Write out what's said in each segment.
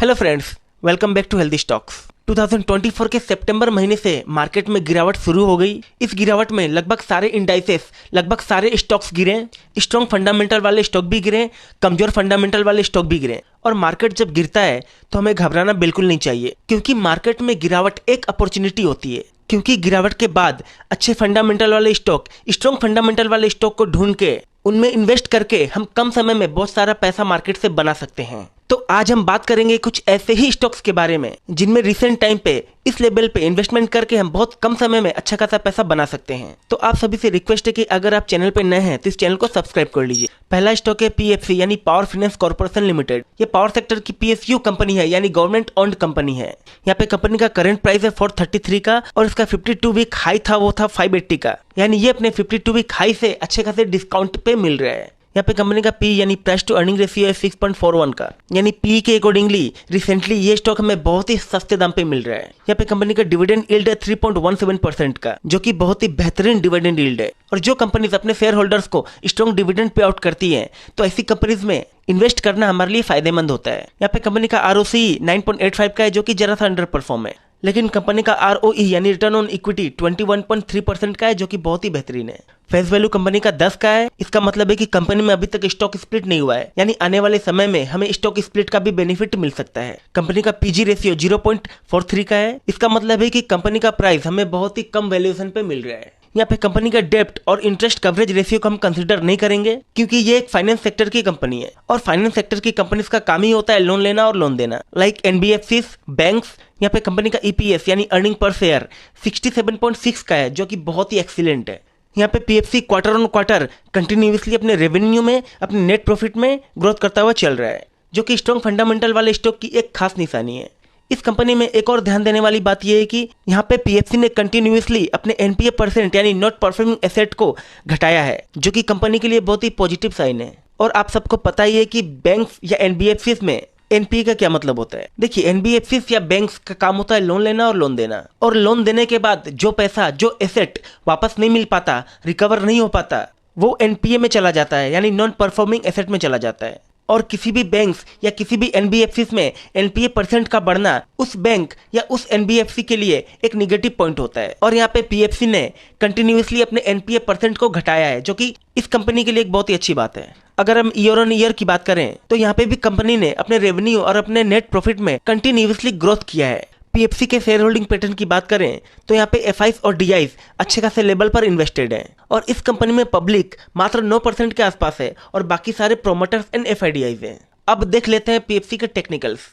Hello friends, welcome back to healthy stocks. 2024 के सितंबर महीने से मार्केट में गिरावट शुरू हो गई। इस गिरावट में लगभग सारे इंडाइसेस, लगभग सारे स्टॉक्स गिरे। स्ट्रॉन्ग फंडामेंटल वाले स्टॉक भी गिरे, कमजोर फंडामेंटल वाले स्टॉक भी गिरे। और मार्केट जब गिरता है तो हमें घबराना बिल्कुल नहीं चाहिए, क्योंकि मार्केट में गिरावट एक अपॉर्चुनिटी होती है। क्योंकि गिरावट के बाद अच्छे फंडामेंटल वाले स्टॉक, स्ट्रॉन्ग फंडामेंटल वाले स्टॉक को ढूंढ के उनमें इन्वेस्ट करके हम कम समय में बहुत सारा पैसा मार्केट से बना सकते हैं। तो आज हम बात करेंगे कुछ ऐसे ही स्टॉक्स के बारे में जिनमें रिसेंट टाइम पे इस लेवल पे इन्वेस्टमेंट करके हम बहुत कम समय में अच्छा खासा पैसा बना सकते हैं। तो आप सभी से रिक्वेस्ट है कि अगर आप चैनल पे नए हैं तो इस चैनल को सब्सक्राइब कर लीजिए। पहला स्टॉक है पीएफसी यानी पावर फाइनेंस कॉर्पोरेशन लिमिटेड। ये पावर सेक्टर की पीएसयू कंपनी है, यानी गवर्नमेंट ओन्ड कंपनी है। यहाँ पे कंपनी का करंट प्राइस है 433 का और इसका 52 वीक हाई था वो था 580 का, यानी ये अपने 52 वीक हाई से अच्छे खासे डिस्काउंट पे मिल रहा है। यहाँ पे कंपनी का पी यानी प्राइस टू अर्निंग रेशियो है 6.41 का, यानी पी के अकॉर्डिंगली रिसेंटली ये स्टॉक हमें बहुत ही सस्ते दाम पे मिल रहा है। यहाँ पे कंपनी का डिविडेंड यील्ड है 3.17% का, जो कि बहुत ही बेहतरीन डिविडेंड यील्ड है। और जो कंपनीज अपने शेयर होल्डर्स को स्ट्रॉन्ग डिविडेंड पे आउट करती है तो ऐसी कंपनीज में इन्वेस्ट करना हमारे लिए फायदेमंद होता है। यहाँ पे कंपनी का आरओसी 9.85 का है, जो कि जरा सा अंडर परफॉर्म है। लेकिन कंपनी का आरओई यानी रिटर्न ऑन इक्विटी 21.3% का है, जो कि बहुत ही बेहतरीन है। फेस वैल्यू कंपनी का 10 का है। इसका मतलब है कि कंपनी में अभी तक स्टॉक स्प्लिट नहीं हुआ है, यानी आने वाले समय में हमें स्टॉक स्प्लिट का भी बेनिफिट मिल सकता है। कंपनी का पीजी रेशियो 0.43 का है। इसका मतलब है कि कंपनी का प्राइस हमें बहुत ही कम वैल्यूएशन पे मिल रहा है। यहाँ पे कंपनी का डेप्ट और इंटरेस्ट कवरेज रेशियो को हम कंसीडर नहीं करेंगे, क्योंकि ये एक फाइनेंस सेक्टर की कंपनी है और फाइनेंस सेक्टर की कंपनीज का काम ही होता है लोन लेना और लोन देना, लाइक एनबीएफसीज, बैंक्स। यहाँ पे कंपनी का ईपीएस यानी अर्निंग पर शेयर 67.6 का है, जो कि बहुत ही एक्सीलेंट है। यहाँ पे PFC quarter on quarter continuously अपने रेवेन्यू में, अपने नेट प्रॉफिट में ग्रोथ करता हुआ चल रहा है, जो कि स्ट्रॉन्ग फंडामेंटल वाले स्टॉक की एक खास निशानी है। इस कंपनी में एक और ध्यान देने वाली बात यह है कि यहाँ पे पीएफसी ने कंटिन्यूअसली अपने एनपीए परसेंट यानी नॉट परफॉर्मिंग एसेट को घटाया है, जो कि कंपनी के लिए बहुत ही पॉजिटिव साइन है। और आप सबको पता ही है कि बैंक्स या एनबीएफसीज में एनपीए का क्या मतलब होता है। देखिए, एनबीएफसीज या बैंक्स का काम होता है लोन लेना और लोन देना, और लोन देने के बाद जो पैसा, जो एसेट वापस नहीं मिल पाता, रिकवर नहीं हो पाता, वो एनपीए में चला जाता है, यानी नॉन परफॉर्मिंग एसेट में चला जाता है। और किसी भी बैंक्स या किसी भी एनबीएफसीज में एनपीए परसेंट का बढ़ना उस बैंक या उस एनबीएफसी के लिए एक निगेटिव पॉइंट होता है। और यहाँ पे पीएफसी ने कंटिन्यूअसली अपने एनपीए परसेंट को घटाया है, जो कि इस कंपनी के लिए एक बहुत ही अच्छी बात है। अगर हम ईयर ऑन ईयर की बात करें तो यहाँ पे भी कंपनी ने अपने रेवेन्यू और अपने नेट प्रॉफिट में कंटिन्यूअसली ग्रोथ किया है। पीएफसी के शेयर होल्डिंग पैटर्न की बात करें तो यहाँ पे एफआईस और डीआईस अच्छे खासे लेवल पर इन्वेस्टेड हैं, और इस कंपनी में पब्लिक मात्र 9% के आसपास है और बाकी सारे प्रोमोटर्स एंड एफआईडीआईस हैं। अब देख लेते हैं पीएफसी के टेक्निकल्स।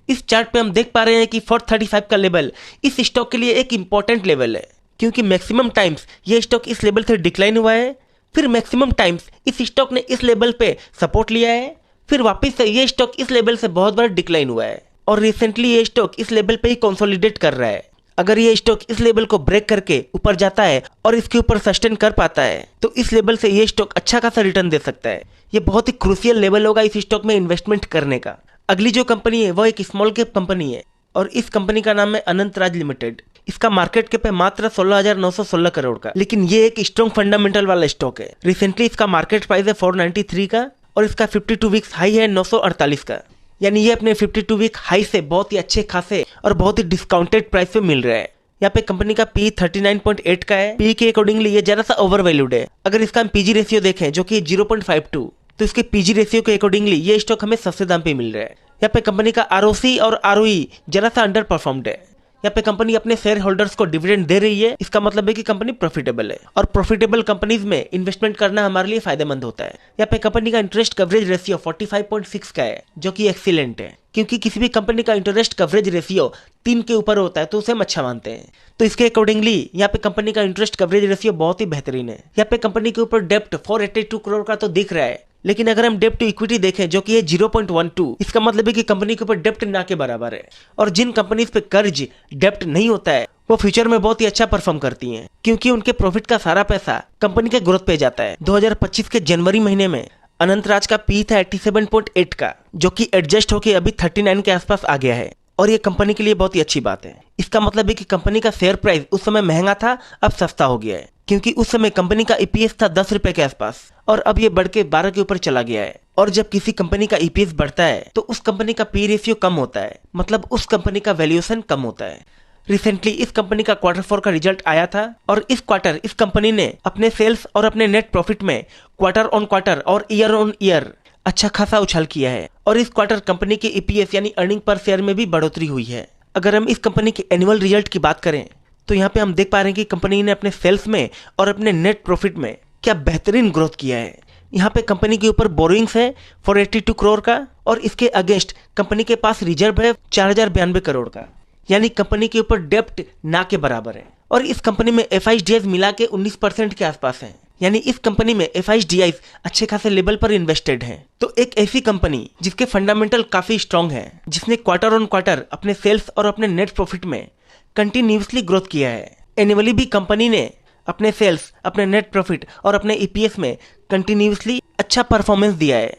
इस चार्ट पे हम देख पा रहे हैं कि 435 का लेवल इस स्टॉक के लिए एक इंपॉर्टेंट लेवल है, क्योंकि मैक्सिमम टाइम्स ये स्टॉक इस लेवल से डिक्लाइन हुआ है, फिर मैक्सिमम टाइम्स इस स्टॉक ने इस लेवल पे सपोर्ट लिया है, फिर वापस से ये स्टॉक इस लेवल से बहुत बार डिक्लाइन हुआ है, और रिसेंटली ये स्टॉक इस लेवल पे ही कंसोलिडेट कर रहा है। अगर ये स्टॉक इस लेवल को ब्रेक करके ऊपर जाता है और इसके ऊपर सस्टेन कर पाता है तो इस लेवल से ये स्टॉक अच्छा खासा रिटर्न दे सकता है। ये बहुत ही क्रूशियल लेवल होगा इस स्टॉक में इन्वेस्टमेंट करने का। अगली जो कंपनी है वो एक स्मॉल कैप कंपनी है, और इस कंपनी का नाम है अनंतराज लिमिटेड। इसका मार्केट कैप है मात्र 16,916 करोड़ का, लेकिन ये एक स्ट्रॉन्ग फंडामेंटल वाला स्टॉक है। रिसेंटली इसका मार्केट प्राइस है 493 का और इसका 52 वीक्स हाई है 948 का, यानी ये अपने 52 वीक हाई से बहुत ही अच्छे खासे और बहुत ही डिस्काउंटेड प्राइस पे मिल रहा है। यहाँ पे कंपनी का पी 39.8 का है। पी के अकॉर्डिंगली ये जरा सा ओवर वैल्यूड है। अगर इसका हम पीजी रेशियो देखें जो कि 0.52, तो इसके पीजी रेशियो के अकॉर्डिंगली ये स्टॉक हमें सस्ते दाम पे मिल रहा है। यहाँ पे कंपनी का आरओसी और आरओई जरा सा अंडर परफॉर्म्ड है। यहाँ पे कंपनी अपने शेयर होल्डर्स को डिविडेंड दे रही है, इसका मतलब है कि कंपनी प्रॉफिटेबल है, और प्रॉफिटेबल कंपनीज में इन्वेस्टमेंट करना हमारे लिए फायदेमंद होता है। यहाँ पे कंपनी का इंटरेस्ट कवरेज रेशियो 45.6 का है, जो कि एक्सीलेंट है, क्योंकि किसी भी कंपनी का इंटरेस्ट कवरेज रेशियो 3 के ऊपर होता है तो उसे हम अच्छा मानते हैं। तो इसके अकॉर्डिंगली यहाँ पे कंपनी का इंटरेस्ट कवरेज रेशियो बहुत ही बेहतरीन है। यहाँ पे कंपनी के ऊपर डेप्ट 482 करोड़ का तो दिख रहा है, लेकिन अगर हम डेप्ट टू इक्विटी देखें जो कि है 0.12, इसका मतलब है कि कंपनी के ऊपर डेप्ट ना के बराबर है। और जिन कंपनीज पे कर्ज डेप्ट नहीं होता है वो फ्यूचर में बहुत ही अच्छा परफॉर्म करती हैं, क्योंकि उनके प्रॉफिट का सारा पैसा कंपनी के ग्रोथ पे जाता है। 2025 के जनवरी महीने में अनंतराज का पी था 87.8 का, जो कि एडजस्ट होकर अभी 39 के आसपास आ गया है, और ये कंपनी के लिए बहुत ही अच्छी बात है। इसका मतलब है कि कंपनी का शेयर प्राइस उस समय महंगा था, अब सस्ता हो गया है। क्योंकि उस समय कंपनी का ईपीएस था 10 रुपए के आसपास और अब ये बढ़ के 12 के ऊपर चला गया है। और जब किसी कंपनी का ईपीएस बढ़ता है तो उस कंपनी का पी रेशियो कम होता है, मतलब उस कंपनी का वैल्यूएशन कम होता है। रिसेंटली इस कंपनी का Q4 का रिजल्ट आया था और इस क्वार्टर इस कंपनी ने अपने सेल्स और अपने नेट प्रॉफिट में क्वार्टर ऑन क्वार्टर और ईयर ऑन ईयर अच्छा खासा उछाल किया है। और इस क्वार्टर कंपनी के ईपीएस यानी अर्निंग पर शेयर में भी बढ़ोतरी हुई है। अगर हम इस कंपनी के एनुअल रिजल्ट की बात करें तो यहाँ पे हम देख पा रहे हैं कि कंपनी ने अपने सेल्स में और अपने नेट प्रॉफिट में क्या बेहतरीन ग्रोथ किया है। यहाँ पे कंपनी के ऊपर बोरोइंग्स है 482 करोड़ का और इसके अगेंस्ट कंपनी के पास रिजर्व है 4092 करोड़ का, यानी कंपनी के ऊपर डेप्ट ना के बराबर है। और इस कंपनी में एफआईडीआईज मिला के 19% के आसपास है, यानी इस कंपनी में एफआईडीआईज अच्छे खासे लेवल पर इन्वेस्टेड हैं। तो एक ऐसी कंपनी जिसके फंडामेंटल काफी स्ट्रांग है, जिसने क्वार्टर ऑन क्वार्टर अपने सेल्स और अपने नेट प्रॉफिट में कंटिन्यूसली ग्रोथ किया है। एनुअली भी कंपनी ने अपने सेल्स, अपने नेट प्रॉफिट और अपने ईपीएस में कंटिन्यूसली अच्छा परफॉर्मेंस दिया है,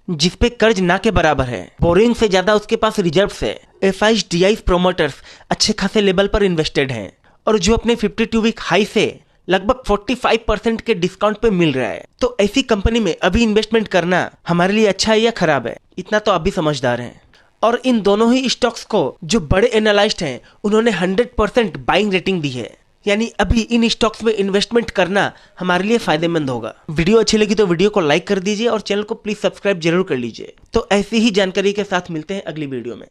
जिसपे कर्ज ना के बराबर है। बोरिंग से ज्यादा उसके पास रिजर्व है। एफआईडीआईज प्रोमोटर्स अच्छे खासे लेवल पर इन्वेस्टेड हैं और जो अपने 52 वीक हाई से लगभग 45% के डिस्काउंट पे मिल रहा है। तो ऐसी कंपनी में अभी इन्वेस्टमेंट करना हमारे लिए अच्छा है या खराब है, इतना तो आप भी समझदार हैं। और इन दोनों ही स्टॉक्स को जो बड़े एनालिस्ट हैं उन्होंने 100% बाइंग रेटिंग दी है, यानी अभी इन स्टॉक्स में इन्वेस्टमेंट करना हमारे लिए फायदेमंद होगा। वीडियो अच्छी लगी तो वीडियो को लाइक कर दीजिए और चैनल को प्लीज सब्सक्राइब जरूर कर लीजिए। तो ऐसी ही जानकारी के साथ मिलते हैं अगली वीडियो में।